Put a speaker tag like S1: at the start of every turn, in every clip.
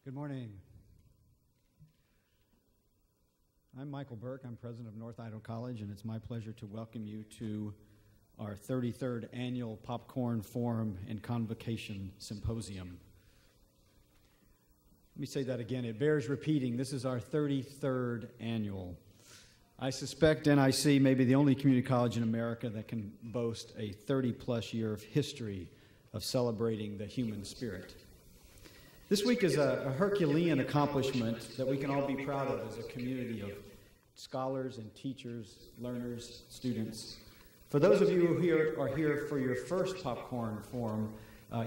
S1: Good morning. I'm Michael Burke. I'm president of North Idaho College, and it's my pleasure to welcome you to our 33rd Annual Popcorn Forum and Convocation Symposium. Let me say that again. It bears repeating. This is our 33rd annual. I suspect NIC may be the only community college in America that can boast a 30-plus year of history of celebrating the human spirit. This week is a Herculean accomplishment that we can all be proud of as a community of scholars and teachers, learners, students. For those of you who are here for your first Popcorn Forum,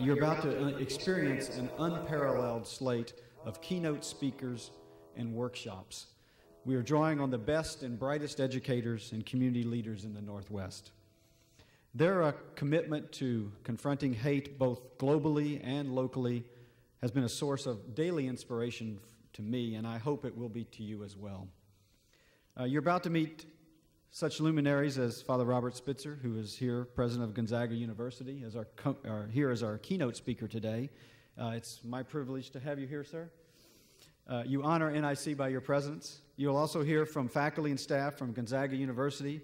S1: you're about to experience an unparalleled slate of keynote speakers and workshops. We are drawing on the best and brightest educators and community leaders in the Northwest. Their commitment to confronting hate both globally and locally has been a source of daily inspiration to me, and I hope it will be to you as well. You're about to meet such luminaries as Father Robert Spitzer, who is here, president of Gonzaga University, as here as our keynote speaker today. It's my privilege to have you here, sir. You honor NIC by your presence. You'll also hear from faculty and staff from Gonzaga University,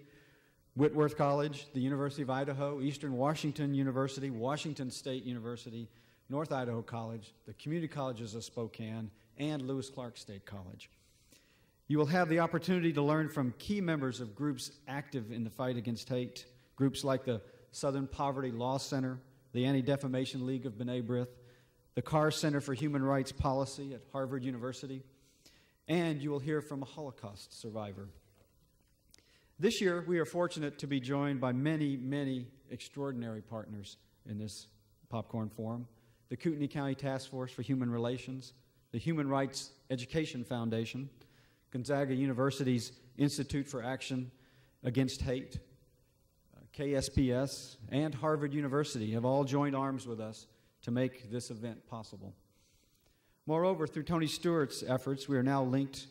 S1: Whitworth College, the University of Idaho, Eastern Washington University, Washington State University, North Idaho College, the community colleges of Spokane, and Lewis Clark State College. You will have the opportunity to learn from key members of groups active in the fight against hate, groups like the Southern Poverty Law Center, the Anti-Defamation League of B'nai B'rith, the Carr Center for Human Rights Policy at Harvard University, and you will hear from a Holocaust survivor. This year, we are fortunate to be joined by many, many extraordinary partners in this Popcorn Forum. The Kootenai County Task Force for Human Relations, the Human Rights Education Foundation, Gonzaga University's Institute for Action Against Hate, KSPS, and Harvard University have all joined arms with us to make this event possible. Moreover, through Tony Stewart's efforts, we are now linked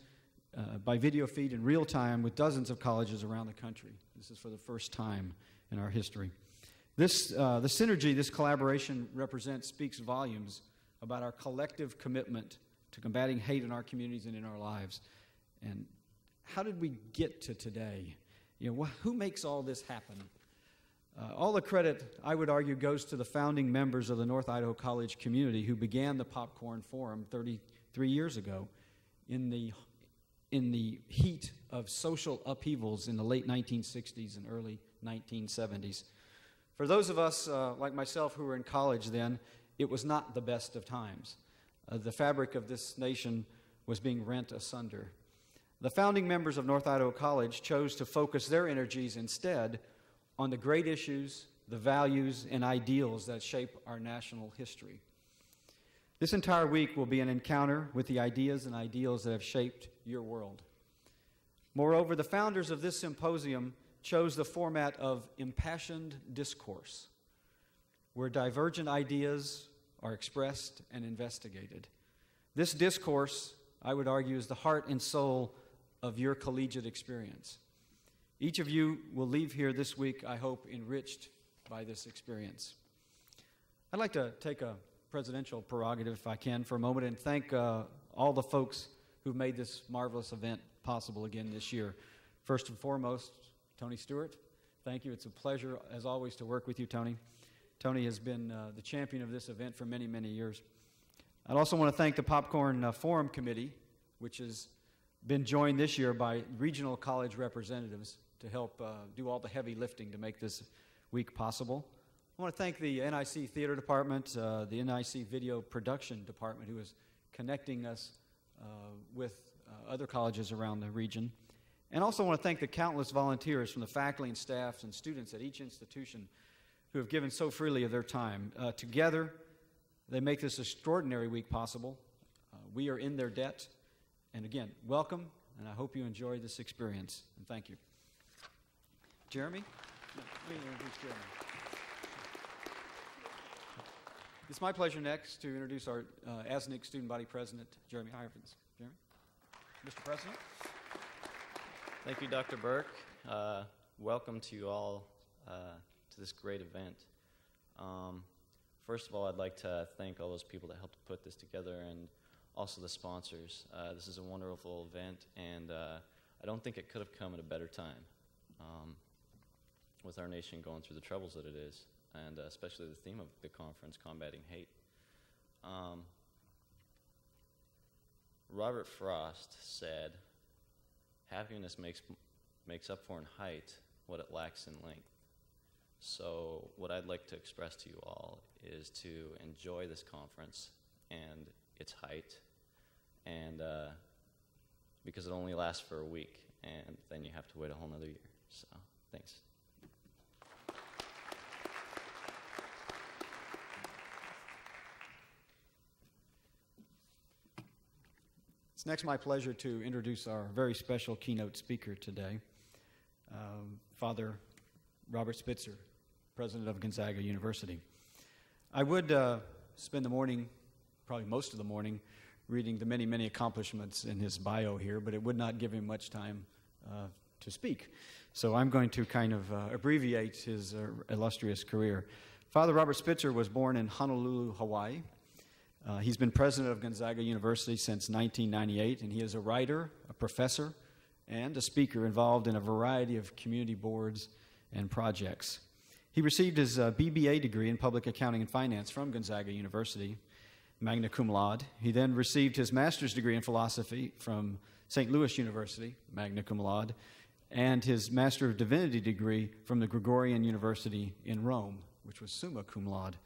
S1: by video feed in real time with dozens of colleges around the country. This is for the first time in our history. The synergy this collaboration represents speaks volumes about our collective commitment to combating hate in our communities and in our lives. And how did we get to today? Who makes all this happen? All the credit, I would argue, goes to the founding members of the North Idaho College community who began the Popcorn Forum 33 years ago in the heat of social upheavals in the late 1960s and early 1970s. For those of us like myself who were in college then, it was not the best of times. The fabric of this nation was being rent asunder. The founding members of North Idaho College chose to focus their energies instead on the great issues, the values, and ideals that shape our national history. This entire week will be an encounter with the ideas and ideals that have shaped your world. Moreover, the founders of this symposium chose the format of impassioned discourse, where divergent ideas are expressed and investigated. This discourse, I would argue, is the heart and soul of your collegiate experience. Each of you will leave here this week, I hope, enriched by this experience. I'd like to take a presidential prerogative, if I can, for a moment and thank all the folks who've made this marvelous event possible again this year. First and foremost, Tony Stewart, thank you. It's a pleasure, as always, to work with you, Tony. Tony has been the champion of this event for many, many years. I'd also want to thank the Popcorn Forum Committee, which has been joined this year by regional college representatives to help do all the heavy lifting to make this week possible. I want to thank the NIC Theater Department, the NIC Video Production Department, who is connecting us with other colleges around the region. And also want to thank the countless volunteers from the faculty and staffs and students at each institution who have given so freely of their time. Together, they make this extraordinary week possible. We are in their debt. And again, welcome, and I hope you enjoy this experience. And thank you. Jeremy? Jeremy. It's my pleasure next to introduce our ASNIC Student Body President, Jeremy Hirons. Jeremy? Mr. President?
S2: Thank you, Dr. Burke. Welcome to you all to this great event. First of all, I'd like to thank all those people that helped put this together and also the sponsors. This is a wonderful event, and I don't think it could have come at a better time with our nation going through the troubles that it is, and especially the theme of the conference, combating hate. Robert Frost said, "Happiness makes up for in height what it lacks in length." So what I'd like to express to you all is to enjoy this conference and its height, and because it only lasts for a week, and then you have to wait a whole nother year. So, thanks.
S1: It's next my pleasure to introduce our very special keynote speaker today, Father Robert Spitzer, President of Gonzaga University. I would spend the morning, probably most of the morning, reading the many, many accomplishments in his bio here, but it would not give him much time to speak. So I'm going to kind of abbreviate his illustrious career. Father Robert Spitzer was born in Honolulu, Hawaii. He's been president of Gonzaga University since 1998, and he is a writer, a professor, and a speaker involved in a variety of community boards and projects. He received his BBA degree in public accounting and finance from Gonzaga University, magna cum laude. He then received his master's degree in philosophy from St. Louis University, magna cum laude, and his Master of Divinity degree from the Gregorian University in Rome, which was summa cum laude.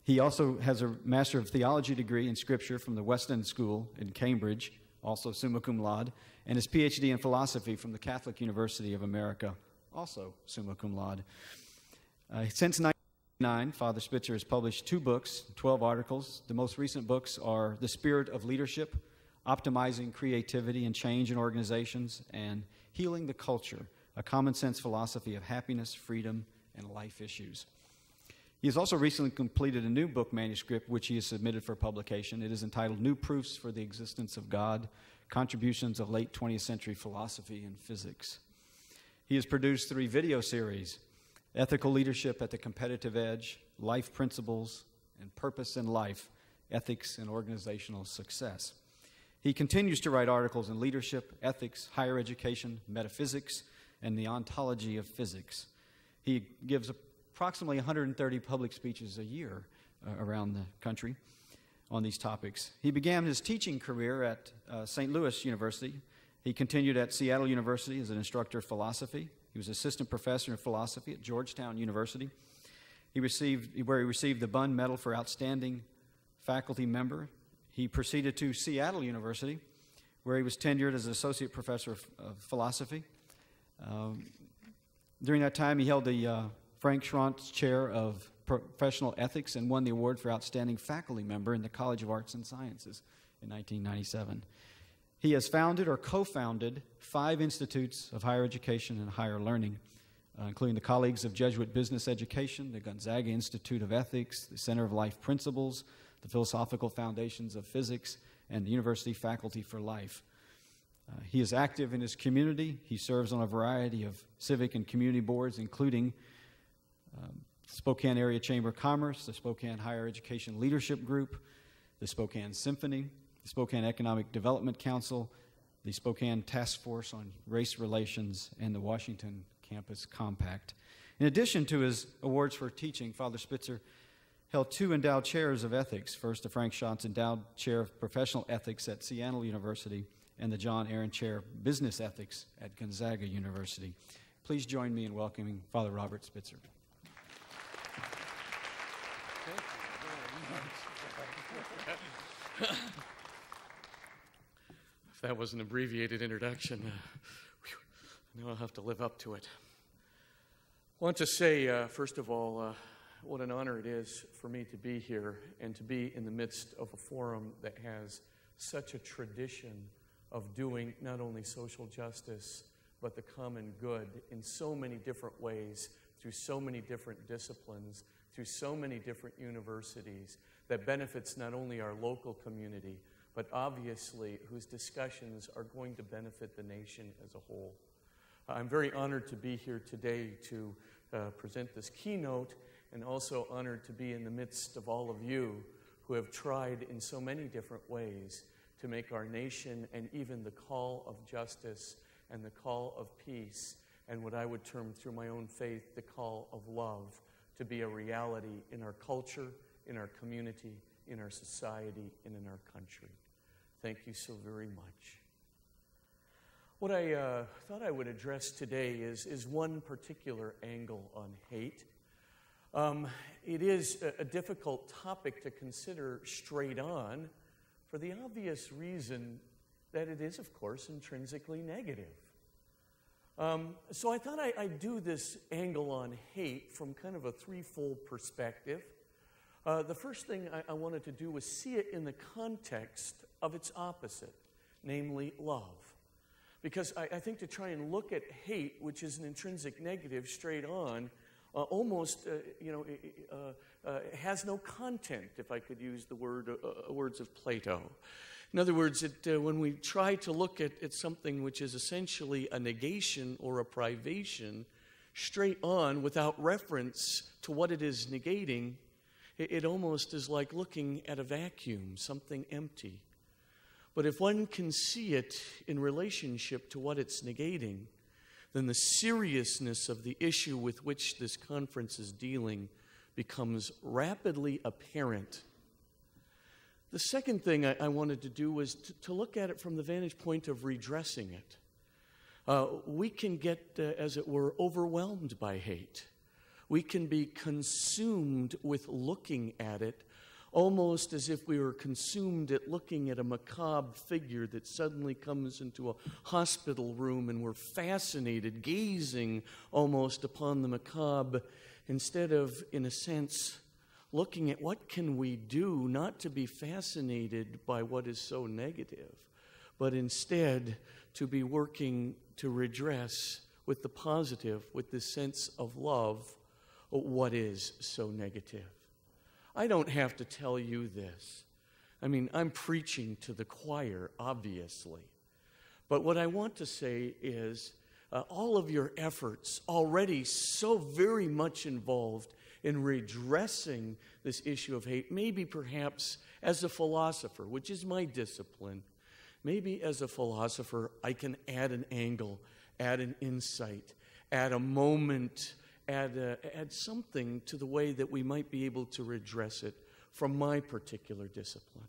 S1: He also has a Master of Theology degree in Scripture from the West End School in Cambridge, also summa cum laude, and his PhD in philosophy from the Catholic University of America, also summa cum laude. Since 1999, Father Spitzer has published 2 books, 12 articles. The most recent books are The Spirit of Leadership, Optimizing Creativity and Change in Organizations, and Healing the Culture, a common sense philosophy of happiness, freedom, and life issues. He has also recently completed a new book manuscript, which he has submitted for publication. It is entitled New Proofs for the Existence of God, Contributions of Late 20th Century Philosophy and Physics. He has produced 3 video series, Ethical Leadership at the Competitive Edge, Life Principles, and Purpose in Life, Ethics and Organizational Success. He continues to write articles in leadership, ethics, higher education, metaphysics, and the ontology of physics. He gives approximately 130 public speeches a year around the country on these topics. He began his teaching career at St. Louis University. He continued at Seattle University as an instructor of philosophy. He was assistant professor in philosophy at Georgetown University. He received the Bunn Medal for Outstanding Faculty Member. He proceeded to Seattle University, where he was tenured as an associate professor of philosophy. During that time, he held the Frank Schrontz Chair of Professional Ethics and won the award for Outstanding Faculty Member in the College of Arts and Sciences in 1997. He has founded or co-founded 5 institutes of higher education and higher learning, including the Colleagues of Jesuit Business Education, the Gonzaga Institute of Ethics, the Center of Life Principles, the Philosophical Foundations of Physics, and the University Faculty for Life. He is active in his community. He serves on a variety of civic and community boards, including Spokane Area Chamber of Commerce, the Spokane Higher Education Leadership Group, the Spokane Symphony, the Spokane Economic Development Council, the Spokane Task Force on Race Relations, and the Washington Campus Compact. In addition to his awards for teaching, Father Spitzer held 2 endowed chairs of ethics, first the Frank Schrontz Endowed Chair of Professional Ethics at Seattle University and the John Aaron Chair of Business Ethics at Gonzaga University. Please join me in welcoming Father Robert Spitzer.
S3: If that was an abbreviated introduction, now I'll have to live up to it. I want to say, first of all, what an honor it is for me to be here and to be in the midst of a forum that has such a tradition of doing not only social justice, but the common good in so many different ways, through so many different disciplines, through so many different universities, that benefits not only our local community, but obviously whose discussions are going to benefit the nation as a whole. I'm very honored to be here today to present this keynote, and also honored to be in the midst of all of you who have tried in so many different ways to make our nation and even the call of justice and the call of peace and what I would term through my own faith the call of love to be a reality in our culture, in our community, in our society, and in our country. Thank you so very much. What I thought I would address today is one particular angle on hate. It is a difficult topic to consider straight on for the obvious reason that it is, of course, intrinsically negative. So I thought I'd do this angle on hate from kind of a threefold perspective. The first thing I wanted to do was see it in the context of its opposite, namely love. Because I think to try and look at hate, which is an intrinsic negative, straight on, almost, has no content, if I could use the words of Plato. In other words, when we try to look at something which is essentially a negation or a privation, straight on, without reference to what it is negating, it almost is like looking at a vacuum, something empty. But if one can see it in relationship to what it's negating, then the seriousness of the issue with which this conference is dealing becomes rapidly apparent. The second thing I wanted to do was to look at it from the vantage point of redressing it. We can get, as it were, overwhelmed by hate. We can be consumed with looking at it, almost as if we were consumed at looking at a macabre figure that suddenly comes into a hospital room and we're fascinated, gazing almost upon the macabre, instead of, in a sense, looking at what can we do not to be fascinated by what is so negative, but instead to be working to redress with the positive, with this sense of love, what is so negative. I don't have to tell you this. I mean, I'm preaching to the choir, obviously. But what I want to say is all of your efforts already so very much involved in redressing this issue of hate, maybe perhaps as a philosopher, which is my discipline, maybe as a philosopher I can add an angle, add an insight, add a moment, add something to the way that we might be able to redress it from my particular discipline.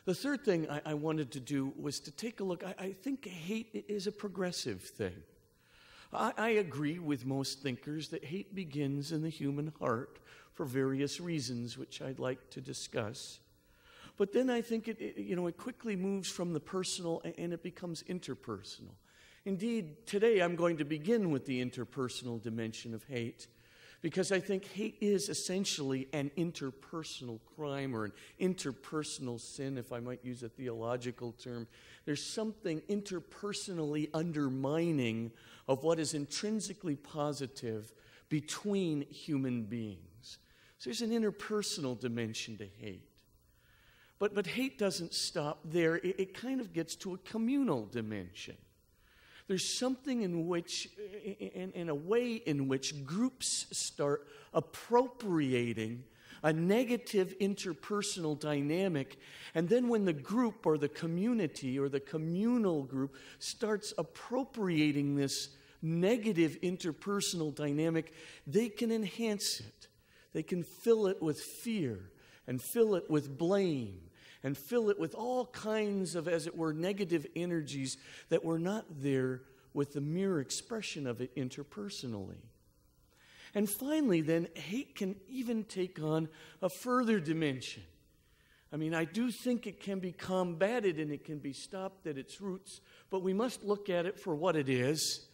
S3: The third thing I wanted to do was to take a look. I think hate is a progressive thing. I agree with most thinkers that hate begins in the human heart for various reasons, which I'd like to discuss. But then I think it quickly moves from the personal and it becomes interpersonal. Indeed, today I'm going to begin with the interpersonal dimension of hate, because I think hate is essentially an interpersonal crime or an interpersonal sin, if I might use a theological term. There's something interpersonally undermining of what is intrinsically positive between human beings. So there's an interpersonal dimension to hate. But hate doesn't stop there. It kind of gets to a communal dimension. There's something in which, in a way in which groups start appropriating a negative interpersonal dynamic, and then when the group or the community or the communal group starts appropriating this negative interpersonal dynamic, they can enhance it. They can fill it with fear and fill it with blame and fill it with all kinds of, as it were, negative energies that were not there with the mere expression of it interpersonally. And finally, then, hate can even take on a further dimension. I mean, I do think it can be combated and it can be stopped at its roots, but we must look at it for what it is.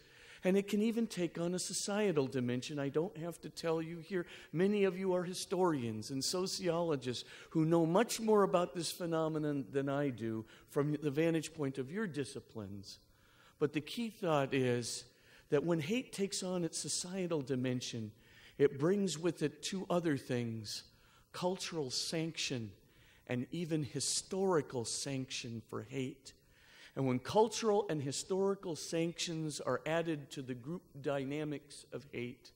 S3: And it can even take on a societal dimension. I don't have to tell you here. Many of you are historians and sociologists who know much more about this phenomenon than I do from the vantage point of your disciplines. But the key thought is that when hate takes on its societal dimension, it brings with it two other things: cultural sanction and even historical sanction for hate. And when cultural and historical sanctions are added to the group dynamics of hate,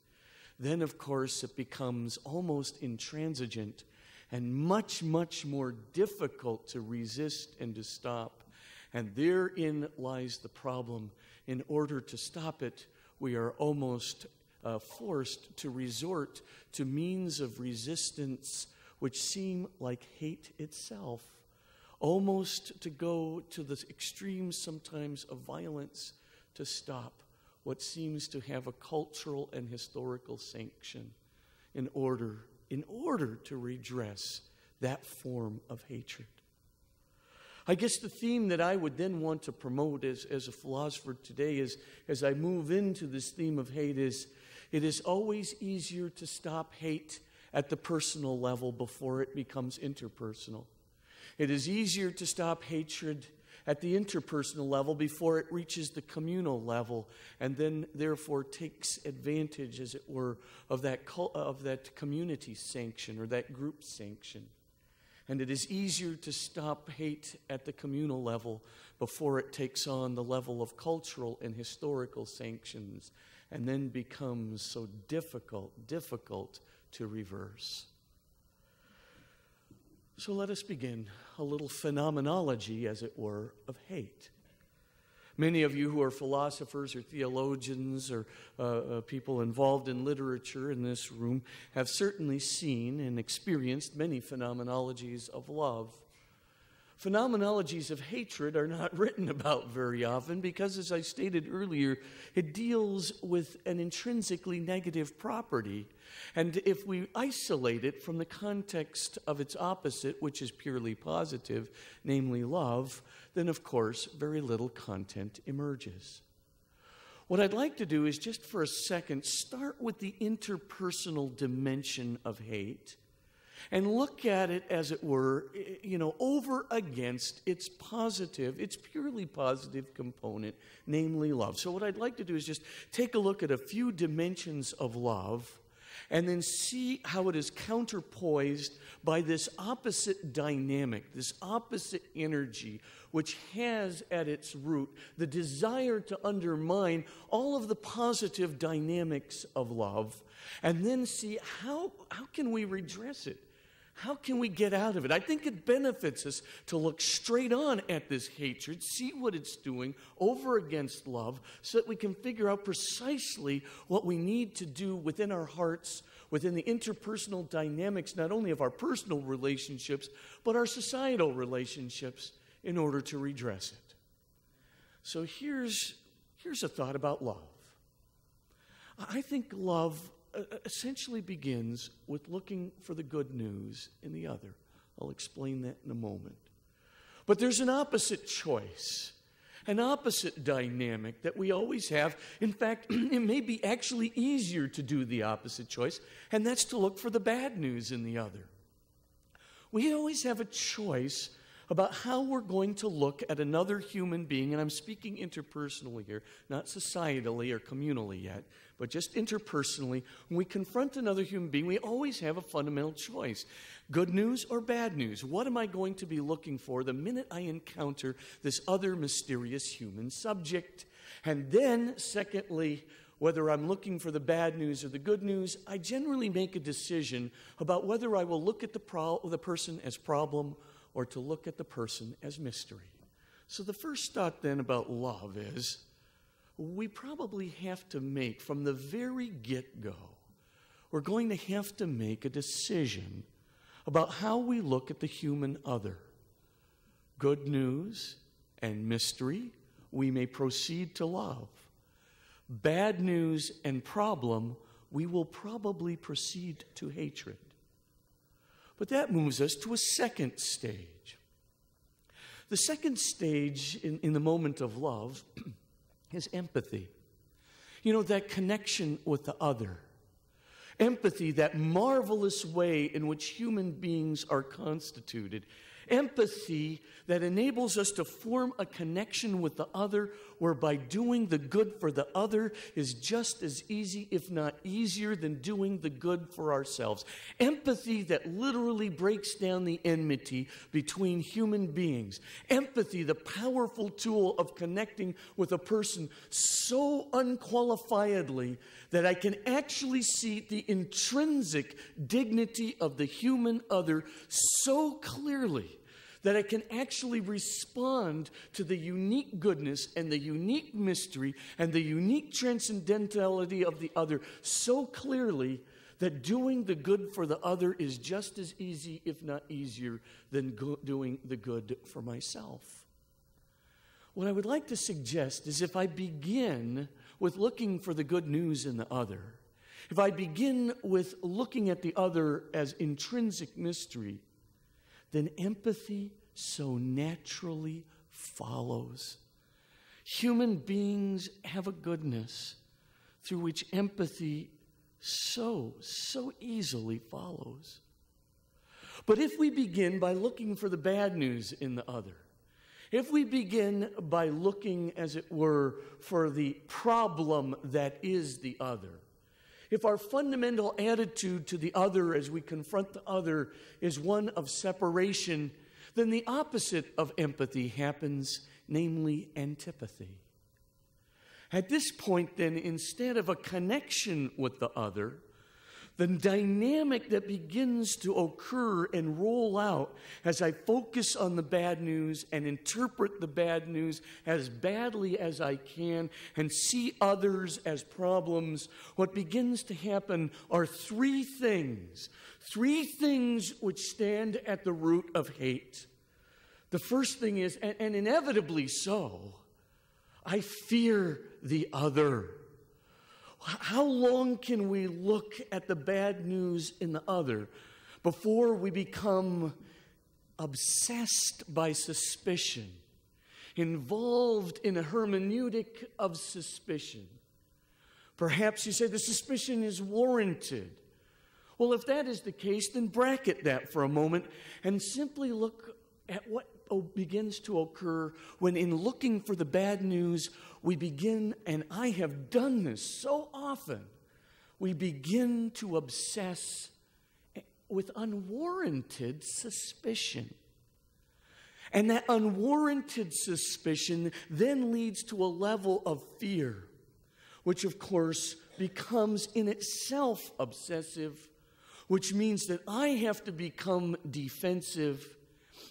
S3: then, of course, it becomes almost intransigent and much, much more difficult to resist and to stop. And therein lies the problem. In order to stop it, we are almost forced to resort to means of resistance which seem like hate itself, almost to go to the extremes sometimes of violence to stop what seems to have a cultural and historical sanction in order to redress that form of hatred. I guess the theme that I would then want to promote as a philosopher today is, as I move into this theme of hate, is it is always easier to stop hate at the personal level before it becomes interpersonal. It is easier to stop hatred at the interpersonal level before it reaches the communal level, and then therefore takes advantage, as it were, of that community sanction or that group sanction. And it is easier to stop hate at the communal level before it takes on the level of cultural and historical sanctions, and then becomes so difficult to reverse. So let us begin a little phenomenology, as it were, of hate. Many of you who are philosophers or theologians or people involved in literature in this room have certainly seen and experienced many phenomenologies of love. Phenomenologies of hatred are not written about very often because, as I stated earlier, it deals with an intrinsically negative property. And if we isolate it from the context of its opposite, which is purely positive, namely love, then of course very little content emerges. What I'd like to do is just for a second start with the interpersonal dimension of hate and look at it, as it were, over against its purely positive component, namely love. So what I'd like to do is just take a look at a few dimensions of love and then see how it is counterpoised by this opposite dynamic, this opposite energy, which has at its root the desire to undermine all of the positive dynamics of love, and then see how can we redress it? How can we get out of it? I think it benefits us to look straight on at this hatred, see what it's doing over against love, so that we can figure out precisely what we need to do within our hearts, within the interpersonal dynamics, not only of our personal relationships, but our societal relationships, in order to redress it. So here's a thought about love. I think love essentially begins with looking for the good news in the other. I'll explain that in a moment. But there's an opposite choice, an opposite dynamic that we always have. In fact, it may be actually easier to do the opposite choice, and that's to look for the bad news in the other. We always have a choice about how we're going to look at another human being, and I'm speaking interpersonally here, not societally or communally yet, but just interpersonally. When we confront another human being, we always have a fundamental choice. Good news or bad news? What am I going to be looking for the minute I encounter this other mysterious human subject? And then, secondly, whether I'm looking for the bad news or the good news, I generally make a decision about whether I will look at the person as problem or to look at the person as mystery. So the first thought then about love is, we probably have to make, from the very get-go, we're going to have to make a decision about how we look at the human other. Good news and mystery, we may proceed to love. Bad news and problem, we will probably proceed to hatred. But that moves us to a second stage. The second stage in the moment of love is empathy. That connection with the other. Empathy, that marvelous way in which human beings are constituted. Empathy that enables us to form a connection with the other, whereby doing the good for the other is just as easy, if not easier, than doing the good for ourselves. Empathy that literally breaks down the enmity between human beings. Empathy, the powerful tool of connecting with a person so unqualifiedly that I can actually see the intrinsic dignity of the human other so clearly that I can actually respond to the unique goodness and the unique mystery and the unique transcendentality of the other so clearly that doing the good for the other is just as easy, if not easier, than doing the good for myself. What I would like to suggest is if I begin with looking for the good news in the other, if I begin with looking at the other as intrinsic mystery, then empathy so naturally follows. Human beings have a goodness through which empathy so easily follows. But if we begin by looking for the bad news in the other, if we begin by looking, as it were, for the problem that is the other, if our fundamental attitude to the other as we confront the other is one of separation, then the opposite of empathy happens, namely antipathy. At this point, then, instead of a connection with the other, the dynamic that begins to occur and roll out as I focus on the bad news and interpret the bad news as badly as I can and see others as problems, what begins to happen are three things which stand at the root of hate. The first thing is, and inevitably so, I fear the other. How long can we look at the bad news in the other before we become obsessed by suspicion, involved in a hermeneutic of suspicion? Perhaps you say the suspicion is warranted. Well, if that is the case, then bracket that for a moment and simply look at what begins to occur when, in looking for the bad news, we begin, and I have done this so often, we begin to obsess with unwarranted suspicion. And that unwarranted suspicion then leads to a level of fear, which of course becomes in itself obsessive, which means that I have to become defensive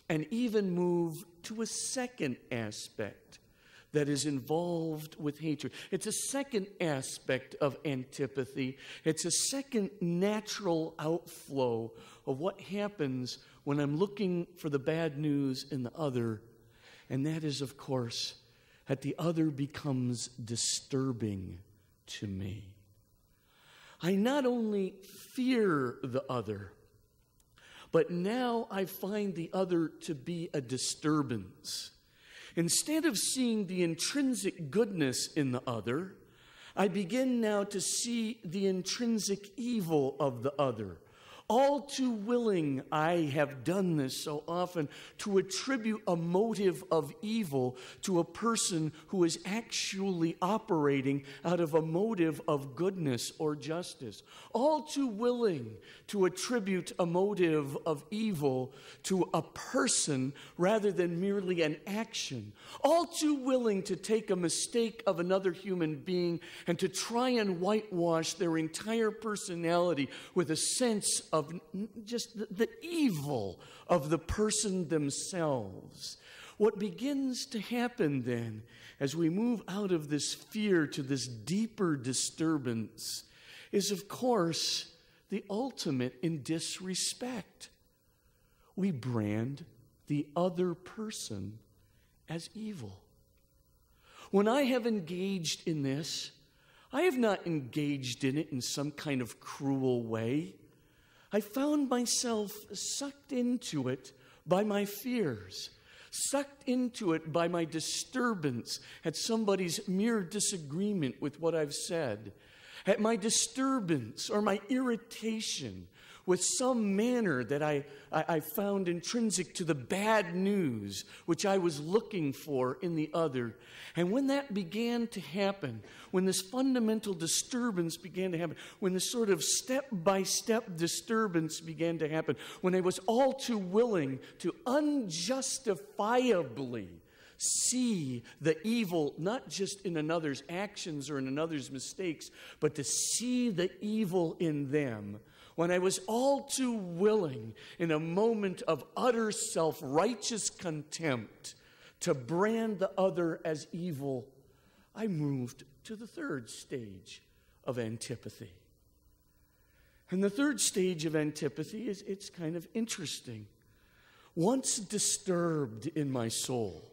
S3: and even move to a second aspect that is involved with hatred. It's a second aspect of antipathy. It's a second natural outflow of what happens when I'm looking for the bad news in the other. And that is, of course, that the other becomes disturbing to me. I not only fear the other, but now I find the other to be a disturbance. Instead of seeing the intrinsic goodness in the other, I begin now to see the intrinsic evil of the other. All too willing, I have done this so often, to attribute a motive of evil to a person who is actually operating out of a motive of goodness or justice. All too willing to attribute a motive of evil to a person rather than merely an action. All too willing to take a mistake of another human being and to try and whitewash their entire personality with a sense of just the evil of the person themselves. What begins to happen then, as we move out of this fear to this deeper disturbance, is, of course, the ultimate in disrespect. We brand the other person as evil. When I have engaged in this, I have not engaged in it in some kind of cruel way. I found myself sucked into it by my fears, sucked into it by my disturbance at somebody's mere disagreement with what I've said, at my disturbance or my irritation with some manner that I found intrinsic to the bad news which I was looking for in the other. And when that began to happen, when this fundamental disturbance began to happen, when this sort of step-by-step disturbance began to happen, when I was all too willing to unjustifiably see the evil, not just in another's actions or in another's mistakes, but to see the evil in them. When I was all too willing, in a moment of utter self-righteous contempt, to brand the other as evil, I moved to the third stage of antipathy. And the third stage of antipathy it's kind of interesting. Once disturbed in my soul,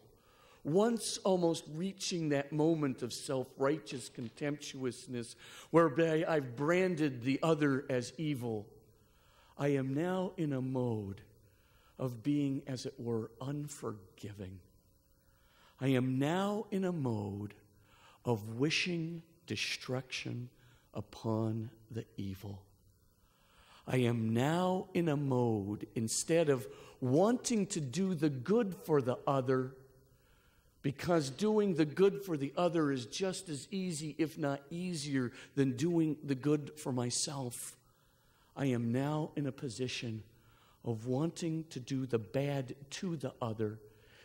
S3: once almost reaching that moment of self-righteous contemptuousness whereby I've branded the other as evil, I am now in a mode of being, as it were, unforgiving. I am now in a mode of wishing destruction upon the evil. I am now in a mode, instead of wanting to do the good for the other, because doing the good for the other is just as easy, if not easier, than doing the good for myself. I am now in a position of wanting to do the bad to the other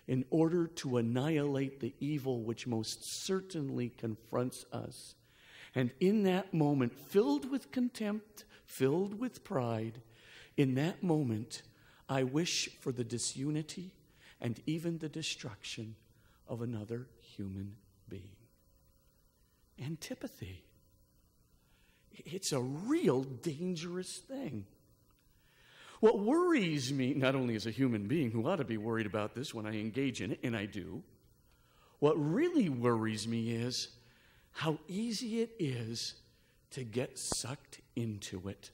S3: in order to annihilate the evil which most certainly confronts us. And in that moment, filled with contempt, filled with pride, in that moment, I wish for the disunity and even the destruction of another human being. Antipathy. It's a real dangerous thing. What worries me, not only as a human being who ought to be worried about this when I engage in it, and I do, what really worries me is how easy it is to get sucked into it.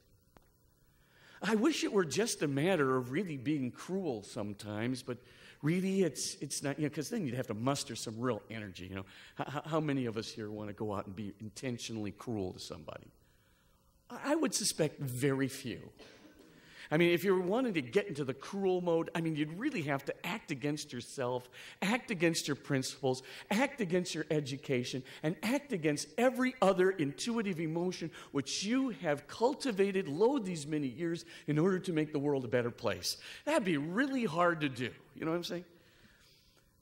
S3: I wish it were just a matter of really being cruel sometimes, but really it's not, because then you'd have to muster some real energy. How many of us here want to go out and be intentionally cruel to somebody? I would suspect very few. I mean, if you're wanting to get into the cruel mode, you'd really have to act against yourself, act against your principles, act against your education, and act against every other intuitive emotion which you have cultivated these many years in order to make the world a better place. That'd be really hard to do. You know what I'm saying?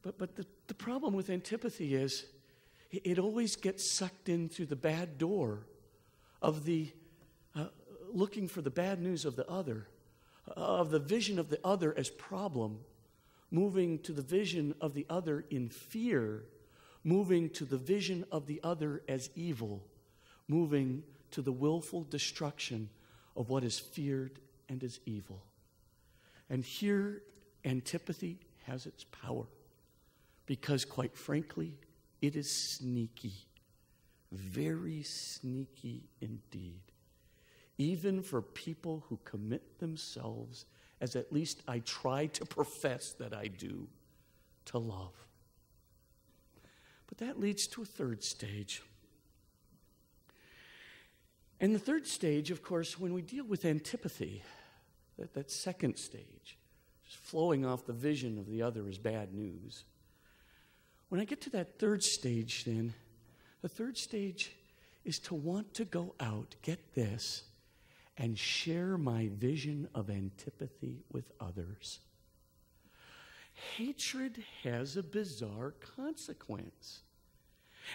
S3: But the problem with antipathy is it always gets sucked in through the bad door of the looking for the bad news of the other, of the vision of the other as problem, moving to the vision of the other in fear, moving to the vision of the other as evil, moving to the willful destruction of what is feared and is evil. And here, antipathy has its power, because quite frankly, it is sneaky, very sneaky indeed. Even for people who commit themselves, as at least I try to profess that I do, to love. But that leads to a third stage. And the third stage, of course, when we deal with antipathy, that second stage, just flowing off the vision of the other as bad news. When I get to that third stage, then, the third stage is to want to go out, get this, and share my vision of antipathy with others. Hatred has a bizarre consequence.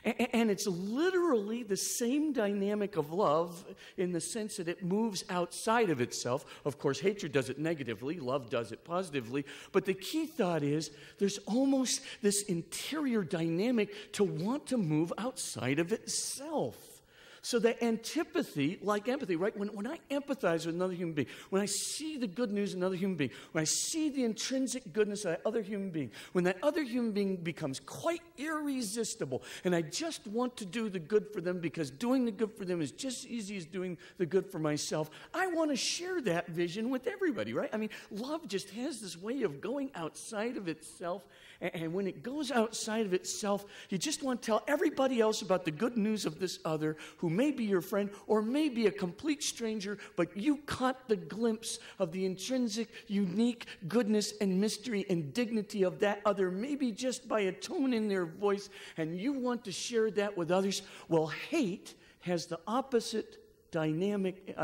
S3: And it's literally the same dynamic of love in the sense that it moves outside of itself. Of course, hatred does it negatively, love does it positively. But the key thought is there's almost this interior dynamic to want to move outside of itself. So that antipathy, like empathy, right? When I empathize with another human being, when I see the good news in another human being, when I see the intrinsic goodness of that other human being, when that other human being becomes quite irresistible, and I just want to do the good for them because doing the good for them is just as easy as doing the good for myself, I want to share that vision with everybody, right? Love just has this way of going outside of itself, and when it goes outside of itself, you just want to tell everybody else about the good news of this other who may be your friend or may be a complete stranger, but you caught the glimpse of the intrinsic, unique goodness and mystery and dignity of that other, maybe just by a tone in their voice, and you want to share that with others. Well, hate has the opposite dynamic,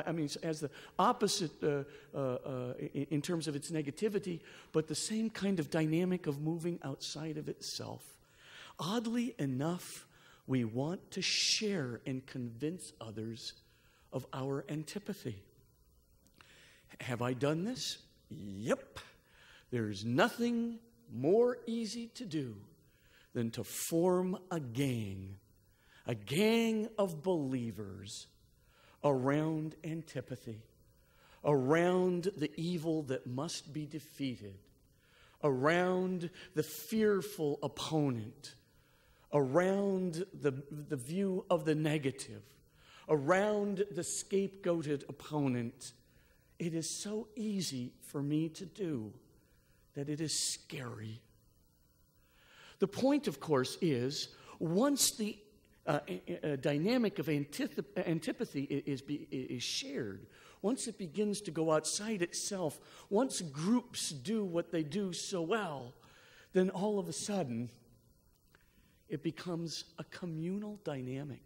S3: as the opposite in terms of its negativity, but the same kind of dynamic of moving outside of itself. Oddly enough, we want to share and convince others of our antipathy. Have I done this? Yep. There's nothing more easy to do than to form a gang of believers around antipathy, around the evil that must be defeated, around the fearful opponent, around the view of the negative, around the scapegoated opponent. It is so easy for me to do that it is scary. The point, of course, is once the dynamic of antipathy is shared, once it begins to go outside itself, once groups do what they do so well, then all of a sudden it becomes a communal dynamic.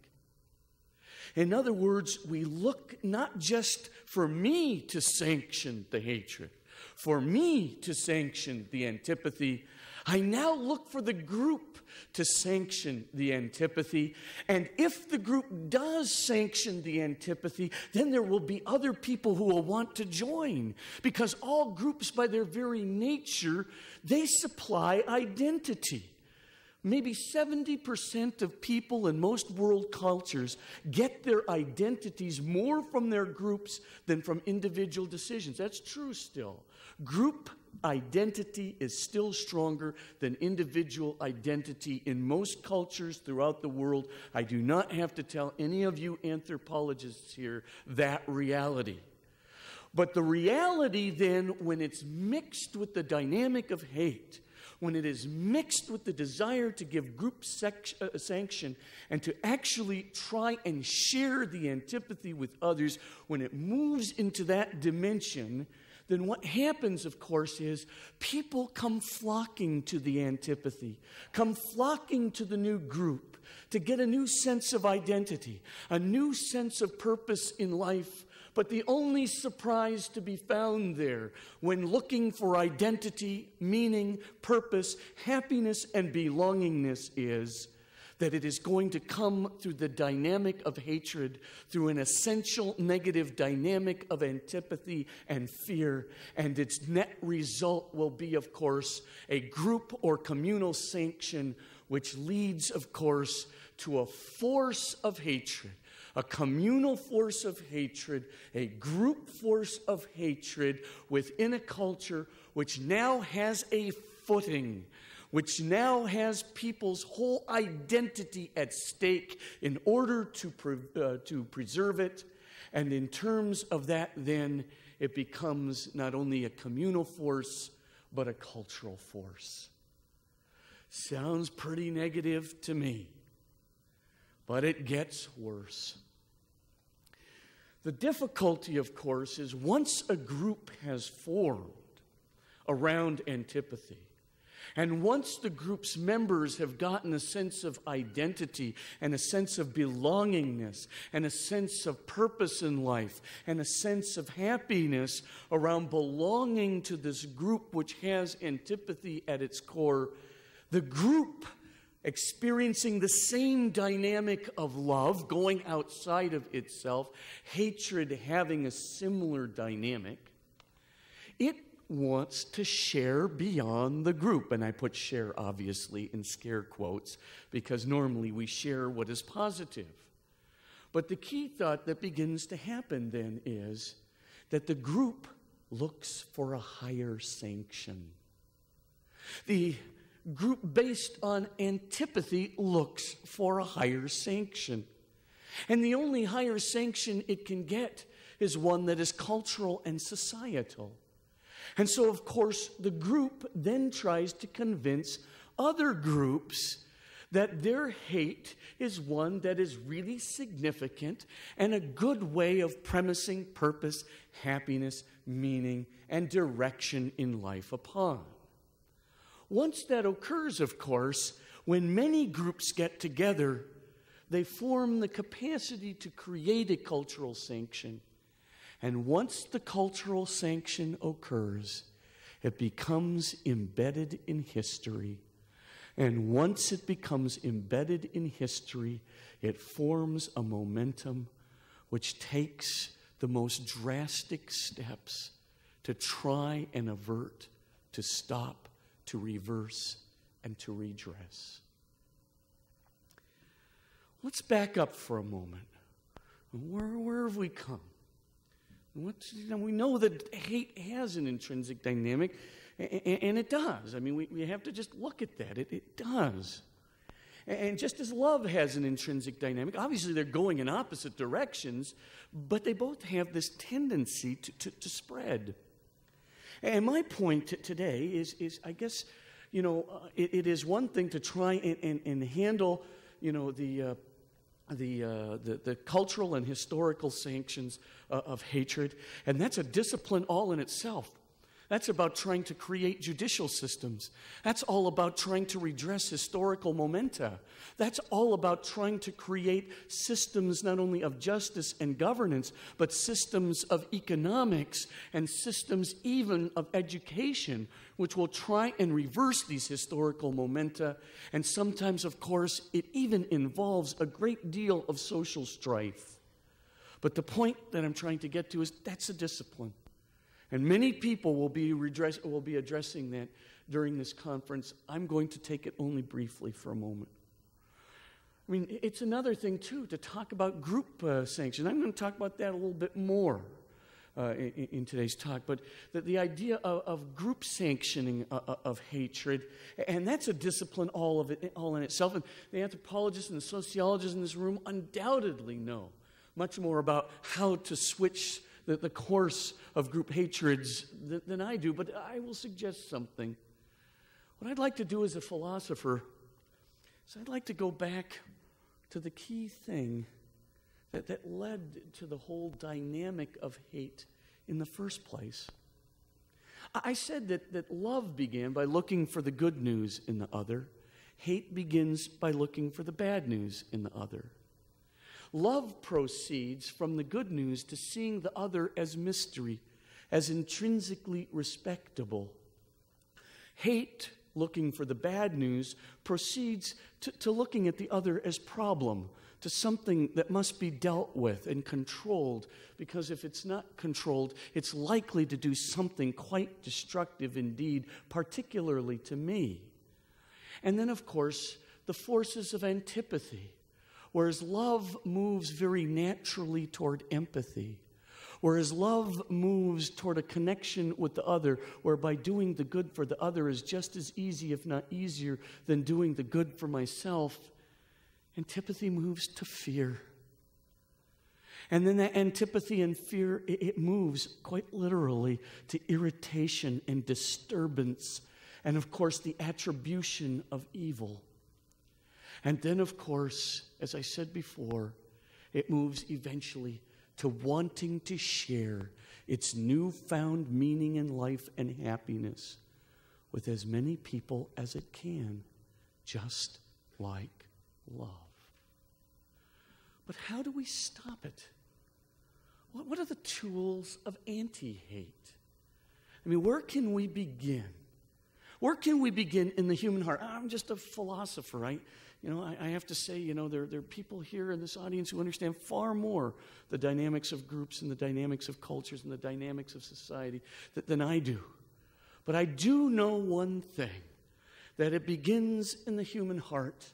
S3: In other words, we look not just for me to sanction the hatred, for me to sanction the antipathy. I now look for the group to sanction the antipathy. And if the group does sanction the antipathy, then there will be other people who will want to join. Because all groups, by their very nature, they supply identity. Maybe 70% of people in most world cultures get their identities more from their groups than from individual decisions. That's true still. Group identity is still stronger than individual identity in most cultures throughout the world. I do not have to tell any of you anthropologists here that reality. But the reality then, when it's mixed with the dynamic of hate, when it is mixed with the desire to give group sanction and to actually try and share the antipathy with others, when it moves into that dimension, then what happens, of course, is people come flocking to the antipathy, come flocking to the new group to get a new sense of identity, a new sense of purpose in life. But the only surprise to be found there when looking for identity, meaning, purpose, happiness, and belongingness is that it is going to come through the dynamic of hatred, through an essential negative dynamic of antipathy and fear. And its net result will be, of course, a group or communal sanction, which leads, of course, to a force of hatred. A communal force of hatred, a group force of hatred within a culture which now has a footing, which now has people's whole identity at stake in order to preserve it. And in terms of that, then, it becomes not only a communal force, but a cultural force. Sounds pretty negative to me, but it gets worse. The difficulty, of course, is once a group has formed around antipathy, and once the group's members have gotten a sense of identity and a sense of belongingness and a sense of purpose in life and a sense of happiness around belonging to this group which has antipathy at its core, the group experiencing the same dynamic of love, going outside of itself, hatred having a similar dynamic, it wants to share beyond the group. And I put share, obviously, in scare quotes, because normally we share what is positive. But the key thought that begins to happen then is that the group looks for a higher sanction. The group based on antipathy looks for a higher sanction. And the only higher sanction it can get is one that is cultural and societal. And so, of course, the group then tries to convince other groups that their hate is one that is really significant and a good way of premising purpose, happiness, meaning, and direction in life upon. Once that occurs, of course, when many groups get together, They form the capacity to create a cultural sanction. And once the cultural sanction occurs, it becomes embedded in history. And once it becomes embedded in history, it forms a momentum which takes the most drastic steps to try and avert, to stop, to reverse, and to redress. Let's back up for a moment. Where have we come? We know that hate has an intrinsic dynamic, and it does. I mean, we have to just look at that. It does. And just as love has an intrinsic dynamic, obviously they're going in opposite directions, but they both have this tendency to spread. And my point today is I guess, it is one thing to try and handle, the cultural and historical sanctions of hatred, and that's a discipline all in itself. That's about trying to create judicial systems. That's all about trying to redress historical momenta. That's all about trying to create systems not only of justice and governance, but systems of economics and systems even of education, which will try and reverse these historical momenta. And sometimes, of course, it even involves a great deal of social strife. But the point that I'm trying to get to is that's a discipline. And many people will be addressing that during this conference. I'm going to take it only briefly for a moment. I mean, it's another thing, too, to talk about group sanctions. I'm going to talk about that a little bit more in today's talk. But the idea of group sanctioning of hatred, and that's a discipline all in itself. And the anthropologists and the sociologists in this room undoubtedly know much more about how to switch the course of group hatreds than I do, but I will suggest something. What I'd like to do as a philosopher is I'd like to go back to the key thing that led to the whole dynamic of hate in the first place. I said that love began by looking for the good news in the other. Hate begins by looking for the bad news in the other. Love proceeds from the good news to seeing the other as mystery, as intrinsically respectable. Hate, looking for the bad news, proceeds to looking at the other as problem, to something that must be dealt with and controlled, because if it's not controlled, it's likely to do something quite destructive indeed, particularly to me. And then, of course, the forces of antipathy. Whereas love moves very naturally toward empathy, whereas love moves toward a connection with the other, whereby doing the good for the other is just as easy, if not easier, than doing the good for myself, antipathy moves to fear. And then that antipathy and fear, it moves quite literally to irritation and disturbance, and of course the attribution of evil. And then, of course, as I said before, it moves eventually to wanting to share its newfound meaning in life and happiness with as many people as it can, just like love. But how do we stop it? What are the tools of anti-hate? I mean, where can we begin? Where can we begin in the human heart? I'm just a philosopher, right? I have to say, there are people here in this audience who understand far more the dynamics of groups and the dynamics of cultures and the dynamics of society than I do. But I do know one thing, that it begins in the human heart,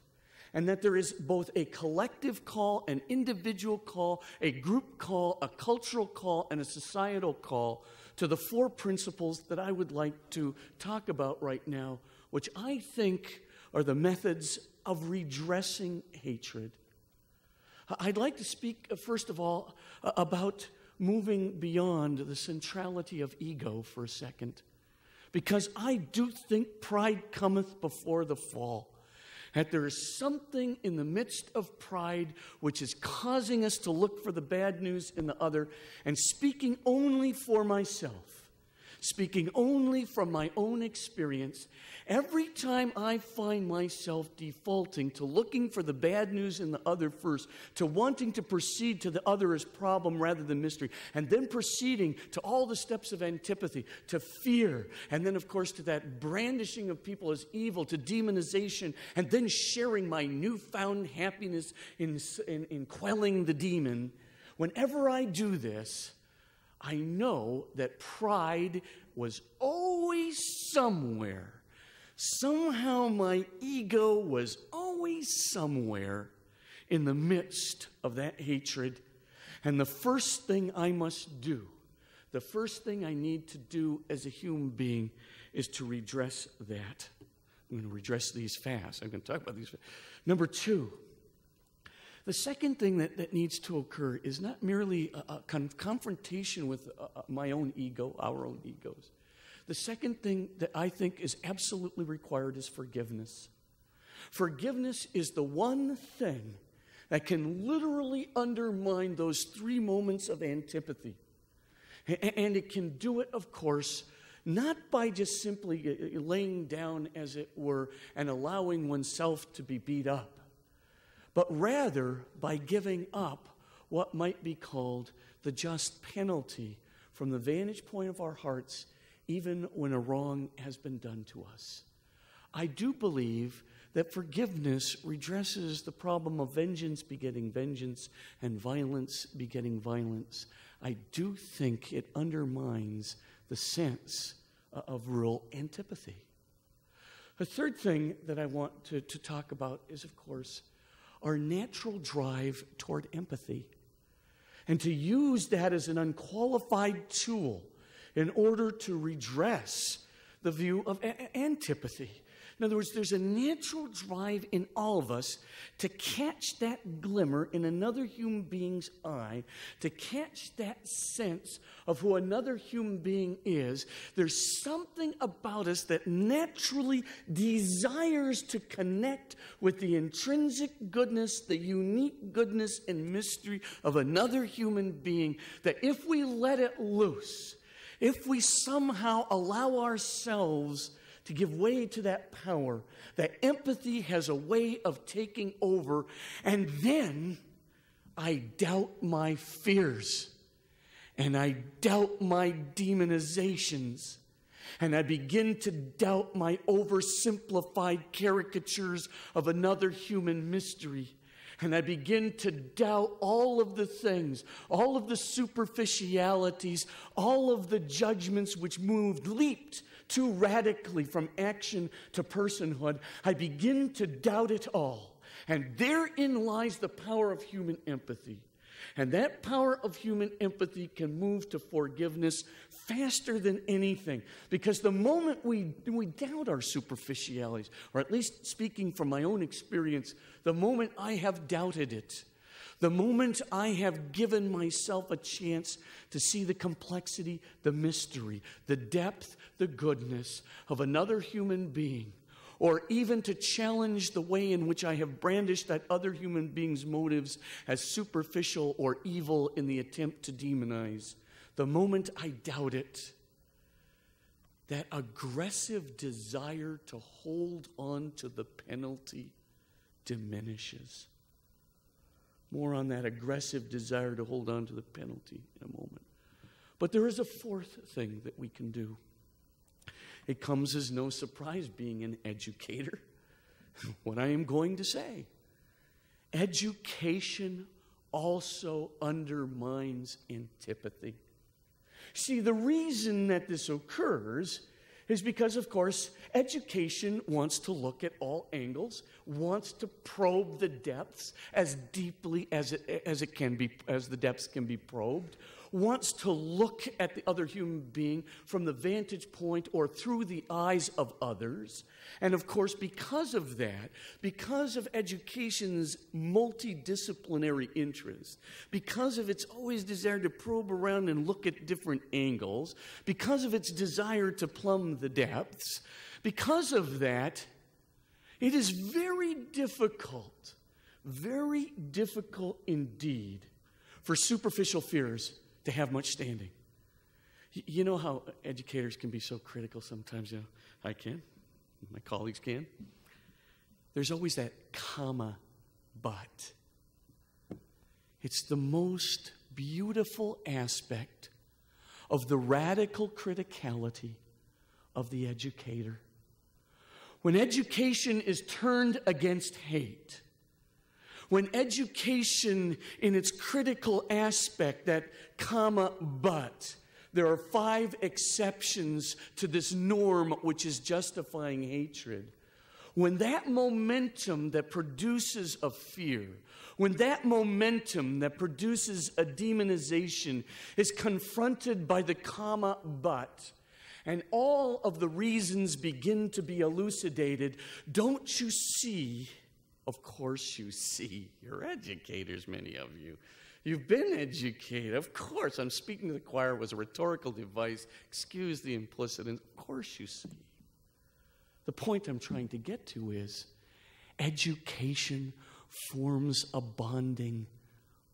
S3: and that there is both a collective call, an individual call, a group call, a cultural call, and a societal call to the four principles that I would like to talk about right now, which I think are the methods of redressing hatred. I'd like to speak, first of all, about moving beyond the centrality of ego for a second, because I do think pride cometh before the fall. That there is something in the midst of pride which is causing us to look for the bad news in the other and speaking only for myself. speaking only from my own experience, every time I find myself defaulting to looking for the bad news in the other first, to wanting to proceed to the other as problem rather than mystery, and then proceeding to all the steps of antipathy, to fear, and then, of course, to that brandishing of people as evil, to demonization, and then sharing my newfound happiness in quelling the demon, whenever I do this, I know that pride was always somewhere. Somehow my ego was always somewhere in the midst of that hatred. And the first thing I must do, the first thing I need to do as a human being is to redress that. I'm going to redress these fast. I'm going to talk about these fast. Number two, the second thing that needs to occur is not merely a confrontation with my own ego, our own egos. The second thing that I think is absolutely required is forgiveness. Forgiveness is the one thing that can literally undermine those 3 moments of antipathy. And it can do it, of course, not by just simply laying down, as it were, and allowing oneself to be beat up, but rather by giving up what might be called the just penalty from the vantage point of our hearts, even when a wrong has been done to us. I do believe that forgiveness redresses the problem of vengeance begetting vengeance and violence begetting violence. I do think it undermines the sense of real antipathy. The third thing that I want to talk about is, of course, our natural drive toward empathy, and to use that as an unqualified tool in order to redress the view of antipathy. In other words, there's a natural drive in all of us to catch that glimmer in another human being's eye, to catch that sense of who another human being is. There's something about us that naturally desires to connect with the intrinsic goodness, the unique goodness and mystery of another human being, that if we let it loose, if we somehow allow ourselves to give way to that power, that empathy has a way of taking over, and then I doubt my fears, and I doubt my demonizations, and I begin to doubt my oversimplified caricatures of another human mystery. And I begin to doubt all of the things, all of the superficialities, all of the judgments which leaped too radically from action to personhood. I begin to doubt it all. And therein lies the power of human empathy. And that power of human empathy can move to forgiveness faster than anything. Because the moment we doubt our superficialities, or at least speaking from my own experience, the moment I have doubted it, the moment I have given myself a chance to see the complexity, the mystery, the depth, the goodness of another human being, or even to challenge the way in which I have brandished that other human being's motives as superficial or evil in the attempt to demonize, the moment I doubt it, that aggressive desire to hold on to the penalty diminishes. More on that aggressive desire to hold on to the penalty in a moment. But there is a fourth thing that we can do. It comes as no surprise, being an educator, what I am going to say. Education also undermines antipathy. See, the reason that this occurs is because, of course, education wants to look at all angles, wants to probe the depths as deeply as the depths can be probed, wants to look at the other human being from the vantage point or through the eyes of others. And of course, because of that, because of education's multidisciplinary interest, because of its always desire to probe around and look at different angles, because of its desire to plumb the depths, because of that, it is very difficult indeed for superficial fears to have much standing. You know how educators can be so critical sometimes? You know, I can. My colleagues can. There's always that comma, but. It's the most beautiful aspect of the radical criticality of the educator. When education is turned against hate, when education in its critical aspect, that comma, but, there are 5 exceptions to this norm which is justifying hatred. When that momentum that produces a fear, when that momentum that produces a demonization is confronted by the comma, but, and all of the reasons begin to be elucidated, don't you see? Of course you see. You're educators, many of you. You've been educated. Of course, I'm speaking to the choir. It was a rhetorical device. Excuse the implicit. Of course you see. The point I'm trying to get to is education forms a bonding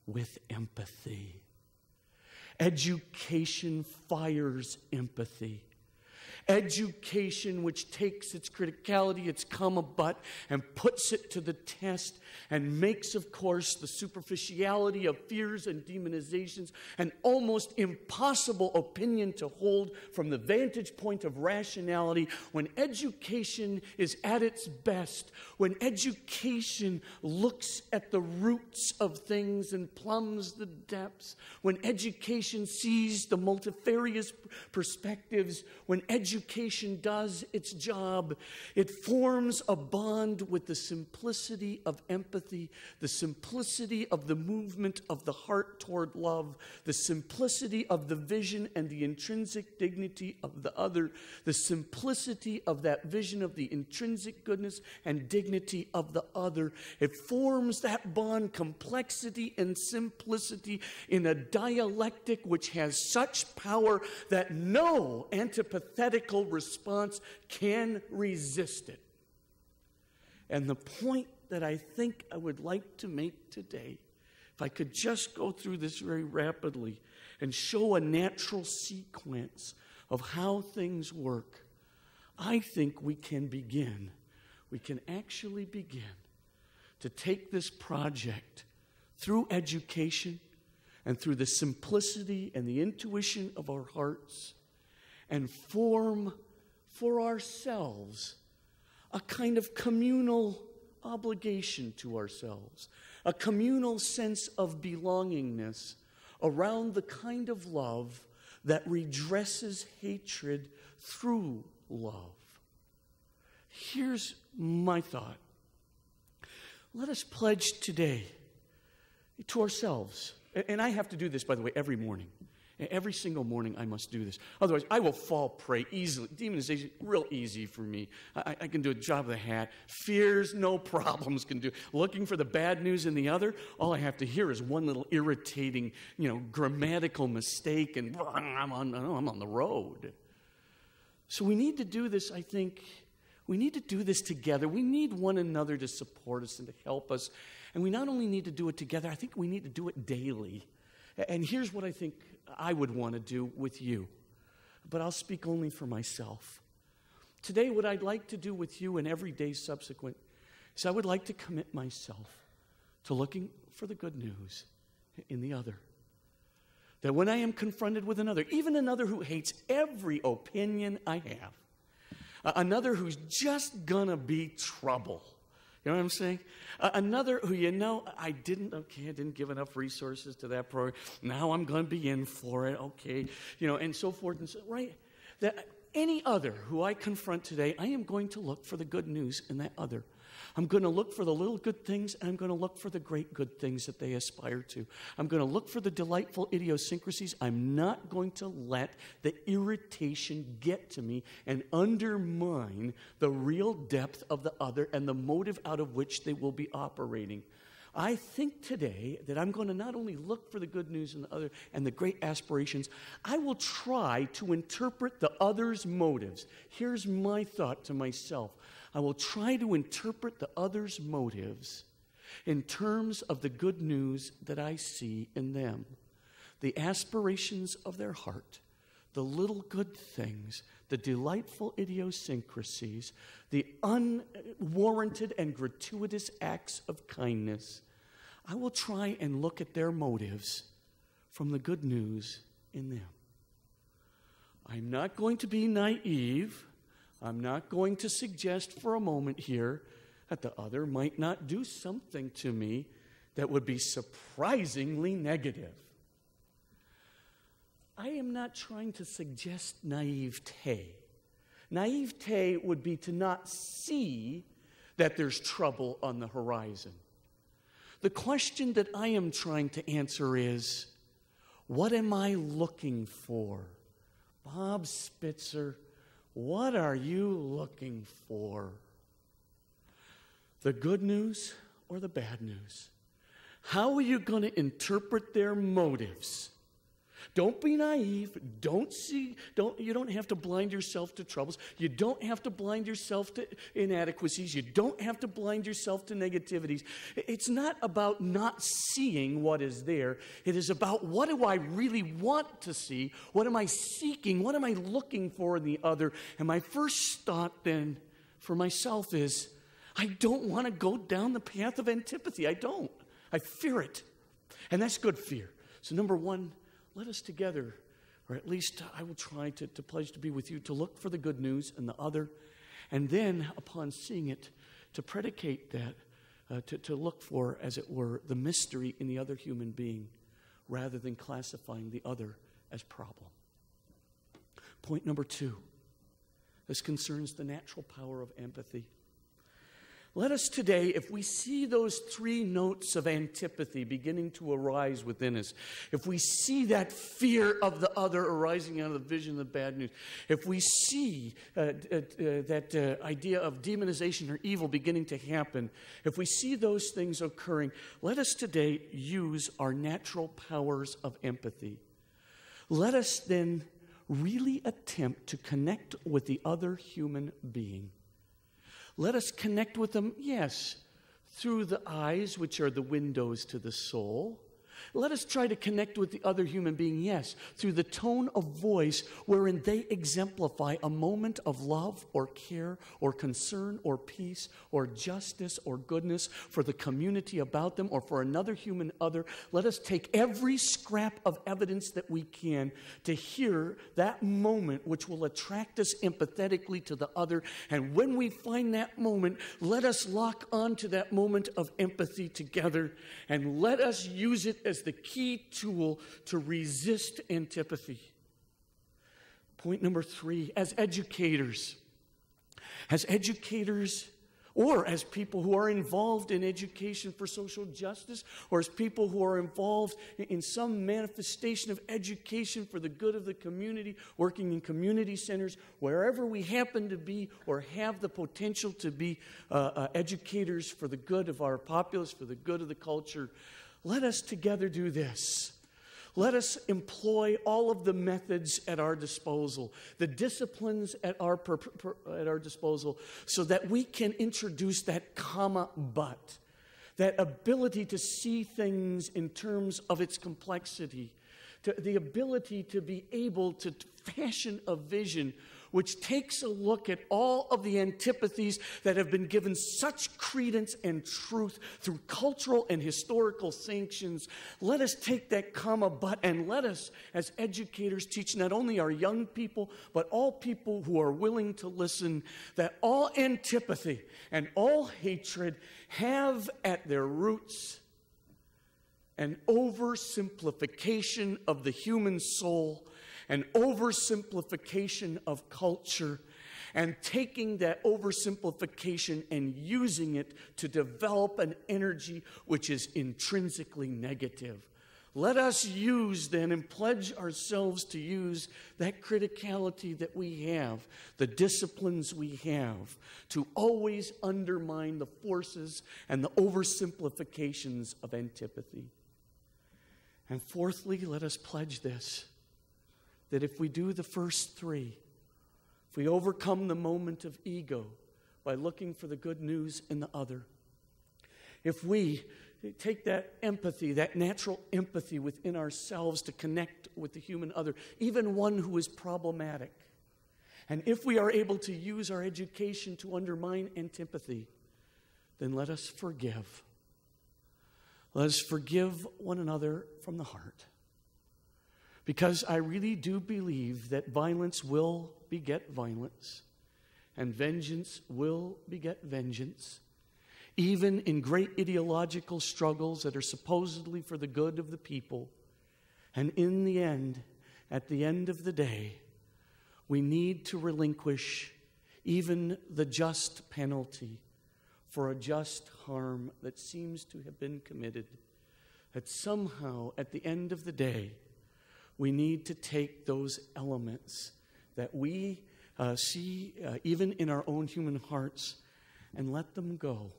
S3: with empathy. Education fires empathy. Education which takes its criticality, its comma, but, and puts it to the test and makes, of course, the superficiality of fears and demonizations an almost impossible opinion to hold from the vantage point of rationality. When education is at its best, when education looks at the roots of things and plumbs the depths, when education sees the multifarious perspectives, when education does its job, it forms a bond with the simplicity of empathy, the simplicity of the movement of the heart toward love, the simplicity of the vision and the intrinsic dignity of the other, the simplicity of that vision of the intrinsic goodness and dignity of the other. It forms that bond, complexity and simplicity, in a dialectic which has such power that no antipathetic response can resist it. And the point that I think I would like to make today, if I could just go through this very rapidly and show a natural sequence of how things work, I think we can actually begin to take this project through education and through the simplicity and the intuition of our hearts and form for ourselves a kind of communal obligation to ourselves, a communal sense of belongingness around the kind of love that redresses hatred through love. Here's my thought. Let us pledge today to ourselves, and I have to do this, by the way, every morning. Every single morning I must do this. Otherwise, I will fall prey easily. Demonization, real easy for me. I can do a job of the hat. Fears, no problems can do. Looking for the bad news in the other, all I have to hear is one little irritating, grammatical mistake, and I'm on the road. So we need to do this, I think. We need to do this together. We need one another to support us and to help us. And we not only need to do it together, I think we need to do it daily. And here's what I think I would want to do with you. But I'll speak only for myself. Today, what I'd like to do with you and every day subsequent is I would like to commit myself to looking for the good news in the other. That when I am confronted with another, even another who hates every opinion I have, another who's just gonna be trouble, you know what I'm saying? Another who, I didn't give enough resources to that program. Now I'm going to be in for it, okay, and so forth and so, right? That any other who I confront today, I am going to look for the good news in that other. I'm going to look for the little good things, and I'm going to look for the great good things that they aspire to. I'm going to look for the delightful idiosyncrasies. I'm not going to let the irritation get to me and undermine the real depth of the other and the motive out of which they will be operating. I think today that I'm going to not only look for the good news in the other and the great aspirations, I will try to interpret the other's motives. Here's my thought to myself. I will try to interpret the other's motives in terms of the good news that I see in them, the aspirations of their heart, the little good things, the delightful idiosyncrasies, the unwarranted and gratuitous acts of kindness, I will try and look at their motives from the good news in them. I'm not going to be naive. I'm not going to suggest for a moment here that the other might not do something to me that would be surprisingly negative. I am not trying to suggest naivete. Naivete would be to not see that there's trouble on the horizon. The question that I am trying to answer is, what am I looking for? Bob Spitzer, what are you looking for? The good news or the bad news? How are you going to interpret their motives? Don't be naive. You don't have to blind yourself to troubles. You don't have to blind yourself to inadequacies. You don't have to blind yourself to negativities. It's not about not seeing what is there. It is about, what do I really want to see? What am I seeking? What am I looking for in the other? And my first thought then for myself is, I don't want to go down the path of antipathy. I don't. I fear it. And that's good fear. So number one, let us together, or at least I will try to pledge to be with you, to look for the good news in the other, and then upon seeing it, to predicate that, to look for, as it were, the mystery in the other human being, rather than classifying the other as problem. Point number two, this concerns the natural power of empathy. Let us today, if we see those three notes of antipathy beginning to arise within us, if we see that fear of the other arising out of the vision of the bad news, if we see that idea of demonization or evil beginning to happen, if we see those things occurring, let us today use our natural powers of empathy. Let us then really attempt to connect with the other human being. Let us connect with them, yes, through the eyes, which are the windows to the soul. Let us try to connect with the other human being, yes, through the tone of voice wherein they exemplify a moment of love or care or concern or peace or justice or goodness for the community about them or for another human other. Let us take every scrap of evidence that we can to hear that moment which will attract us empathetically to the other. And when we find that moment, let us lock on to that moment of empathy together and let us use it as the key tool to resist antipathy. Point number three, as educators, or as people who are involved in education for social justice, or as people who are involved in some manifestation of education for the good of the community, working in community centers, wherever we happen to be or have the potential to be educators for the good of our populace, for the good of the culture, let us together do this. Let us employ all of the methods at our disposal, the disciplines at our disposal, so that we can introduce that comma but, that ability to see things in terms of its complexity, the ability to be able to fashion a vision which takes a look at all of the antipathies that have been given such credence and truth through cultural and historical sanctions. Let us take that comma but and let us, as educators, teach not only our young people, but all people who are willing to listen, that all antipathy and all hatred have at their roots an oversimplification of the human soul, an oversimplification of culture, and taking that oversimplification and using it to develop an energy which is intrinsically negative. Let us use then and pledge ourselves to use that criticality that we have, the disciplines we have, to always undermine the forces and the oversimplifications of antipathy. And fourthly, let us pledge this, that if we do the first three, if we overcome the moment of ego by looking for the good news in the other, if we take that empathy, that natural empathy within ourselves to connect with the human other, even one who is problematic, and if we are able to use our education to undermine antipathy, then let us forgive. Let us forgive one another from the heart. Because I really do believe that violence will beget violence, and vengeance will beget vengeance, even in great ideological struggles that are supposedly for the good of the people. And in the end, at the end of the day, we need to relinquish even the just penalty for a just harm that seems to have been committed. That somehow, at the end of the day, we need to take those elements that we see even in our own human hearts and let them go.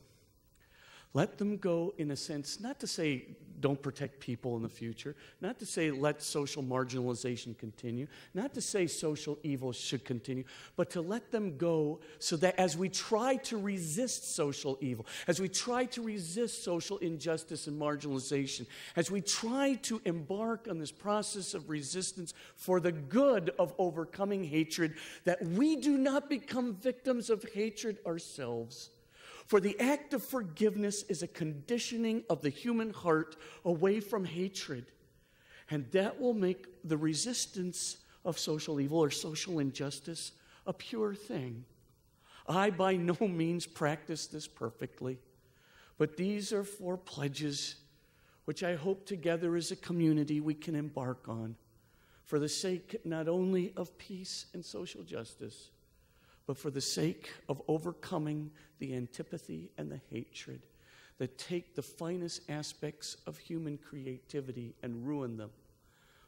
S3: Let them go in a sense, not to say don't protect people in the future, not to say let social marginalization continue, not to say social evil should continue, but to let them go so that as we try to resist social evil, as we try to resist social injustice and marginalization, as we try to embark on this process of resistance for the good of overcoming hatred, that we do not become victims of hatred ourselves. For the act of forgiveness is a conditioning of the human heart away from hatred. And that will make the resistance of social evil or social injustice a pure thing. I by no means practice this perfectly, but these are 4 pledges which I hope together as a community we can embark on for the sake not only of peace and social justice, but for the sake of overcoming the antipathy and the hatred that take the finest aspects of human creativity and ruin them,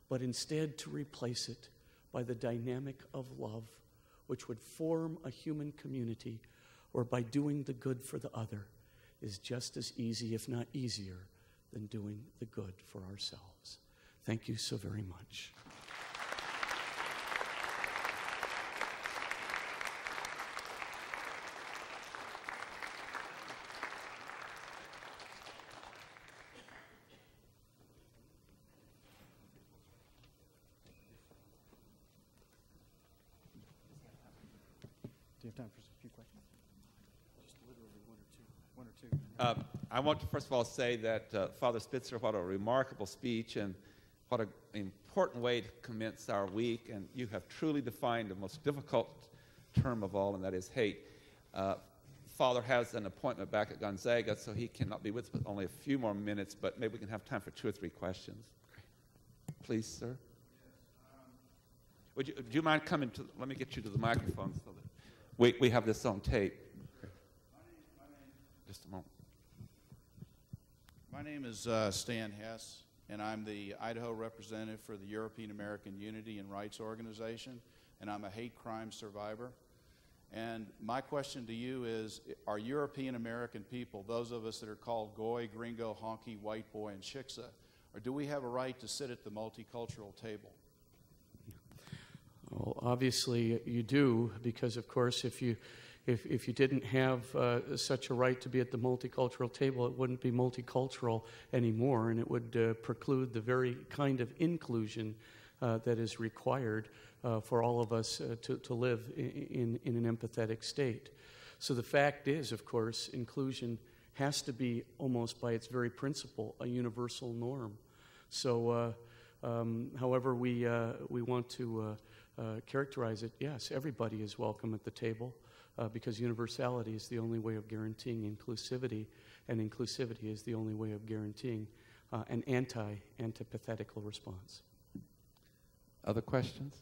S3: but instead to replace it by the dynamic of love, which would form a human community whereby doing the good for the other is just as easy, if not easier, than doing the good for ourselves. Thank you so very much.
S1: Do you have time for a few questions? Just literally one or two.
S4: I want to first of all say that Father Spitzer, what a remarkable speech and what an important way to commence our week. And you have truly defined the most difficult term of all, and that is hate. Father has an appointment back at Gonzaga, so he cannot be with us for only a few more minutes, but maybe we can have time for 2 or 3 questions. Please, sir. Do you mind coming to, let me get you to the microphone so that we have this on tape. Just a moment.
S5: My name is Stan Hess, and I'm the Idaho representative for the European American Unity and Rights Organization, and I'm a hate crime survivor. And my question to you is, are European American people, those of us that are called Goy, Gringo, Honky, White Boy, and Chicxa, or do we have a right to sit at the multicultural table?
S3: Well, obviously you do, because of course if you didn't have such a right to be at the multicultural table, it wouldn't be multicultural anymore, and it would preclude the very kind of inclusion that is required for all of us to live in an empathetic state. So the fact is, of course, inclusion has to be almost by its very principle a universal norm. So however we want to characterize it, yes, everybody is welcome at the table because universality is the only way of guaranteeing inclusivity, and inclusivity is the only way of guaranteeing an antipathetical response.
S4: Other questions?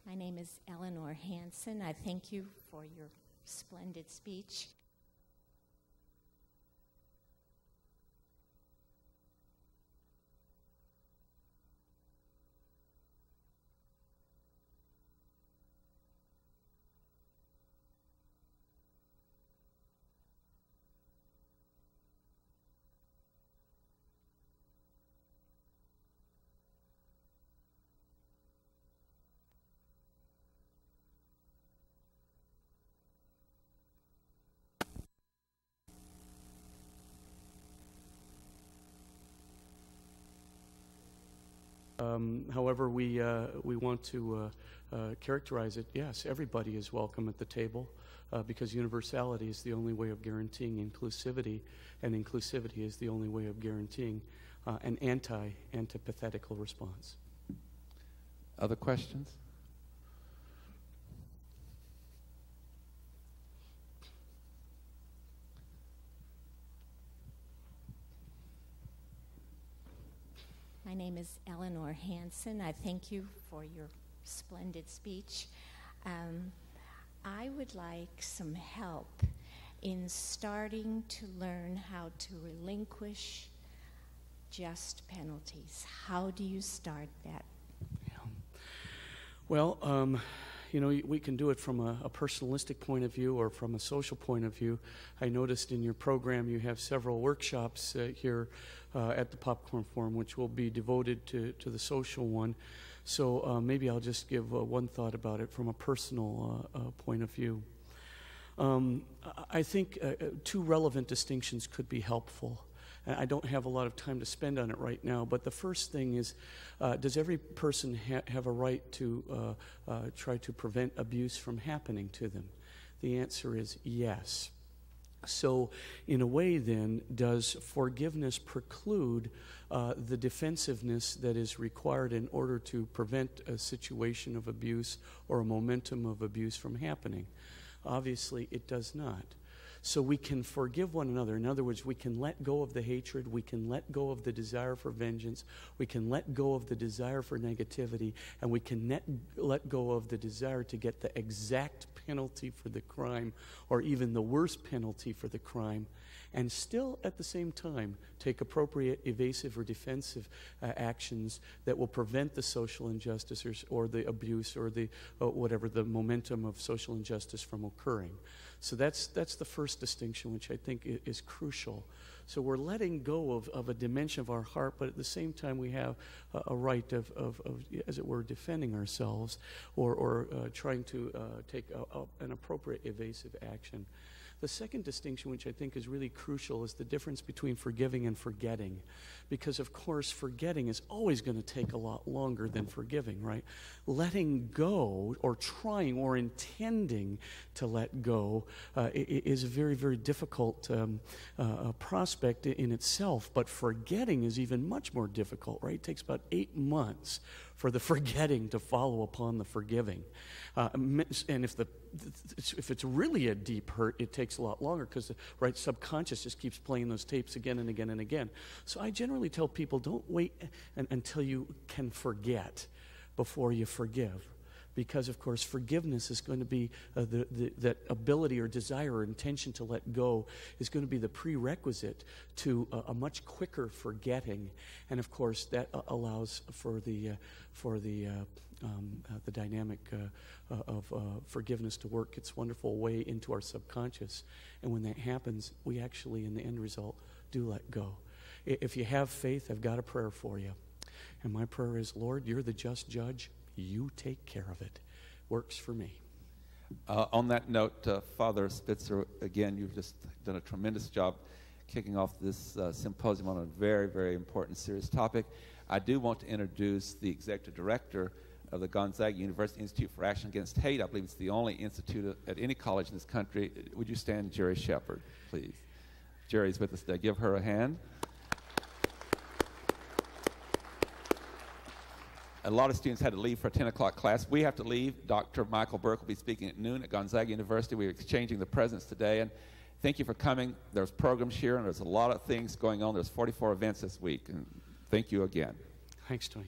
S6: My name is Eleanor Hansen. I thank you for your splendid speech.
S3: however we want to characterize it, yes, everybody is welcome at the table because universality is the only way of guaranteeing inclusivity, and inclusivity is the only way of guaranteeing an antipathetical response.
S4: Other questions?
S6: My name is Eleanor Hansen. I thank you for your splendid speech. I would like some help in starting to learn how to relinquish just penalties. How do you start that?
S3: Yeah. Well, you know, we can do it from a personalistic point of view or from a social point of view. I noticed in your program you have several workshops here at the Popcorn Forum, which will be devoted to the social one. So maybe I'll just give one thought about it from a personal point of view. I think two relevant distinctions could be helpful. I don't have a lot of time to spend on it right now, but the first thing is, does every person have a right to try to prevent abuse from happening to them? The answer is yes. So, in a way then, does forgiveness preclude the defensiveness that is required in order to prevent a situation of abuse or a momentum of abuse from happening? Obviously, it does not. So we can forgive one another. In other words, we can let go of the hatred. We can let go of the desire for vengeance. We can let go of the desire for negativity. And we can let go of the desire to get the exact penalty for the crime or even the worst penalty for the crime, and still at the same time take appropriate evasive or defensive actions that will prevent the social injustice or the abuse or the whatever the momentum of social injustice from occurring. So that's the first distinction, which I think is crucial. So we're letting go of a dimension of our heart, but at the same time we have a right of as it were, defending ourselves or trying to take an appropriate evasive action. The second distinction, which I think is really crucial, is the difference between forgiving and forgetting. Because, of course, forgetting is always going to take a lot longer than forgiving, right? Letting go or trying or intending to let go is a very, very difficult prospect in itself. But forgetting is even much more difficult, right? It takes about 8 months for the forgetting to follow upon the forgiving. And if it's really a deep hurt, it takes a lot longer because the subconscious just keeps playing those tapes again and again and again. So I generally tell people, don't wait until you can forget before you forgive. Because, of course, forgiveness is going to be that ability or desire or intention to let go is going to be the prerequisite to a much quicker forgetting. And, of course, that allows for the dynamic of forgiveness to work its wonderful way into our subconscious. And when that happens, we actually, in the end result, do let go. If you have faith, I've got a prayer for you. And my prayer is, Lord, you're the just judge. You take care of it. Works for me.
S4: On that note, Father Spitzer, again, you've just done a tremendous job kicking off this symposium on a very, very important, serious topic. I do want to introduce the executive director of the Gonzaga University Institute for Action Against Hate. I believe it's the only institute at any college in this country. Would you stand, Jerry Shepard, please? Jerry's with us today. Give her a hand. A lot of students had to leave for a 10 o'clock class. We have to leave. Dr. Michael Burke will be speaking at noon at Gonzaga University. We're exchanging the presents today. And thank you for coming. There's programs here, and there's a lot of things going on. There's 44 events this week. And thank you again.
S3: Thanks, Tony.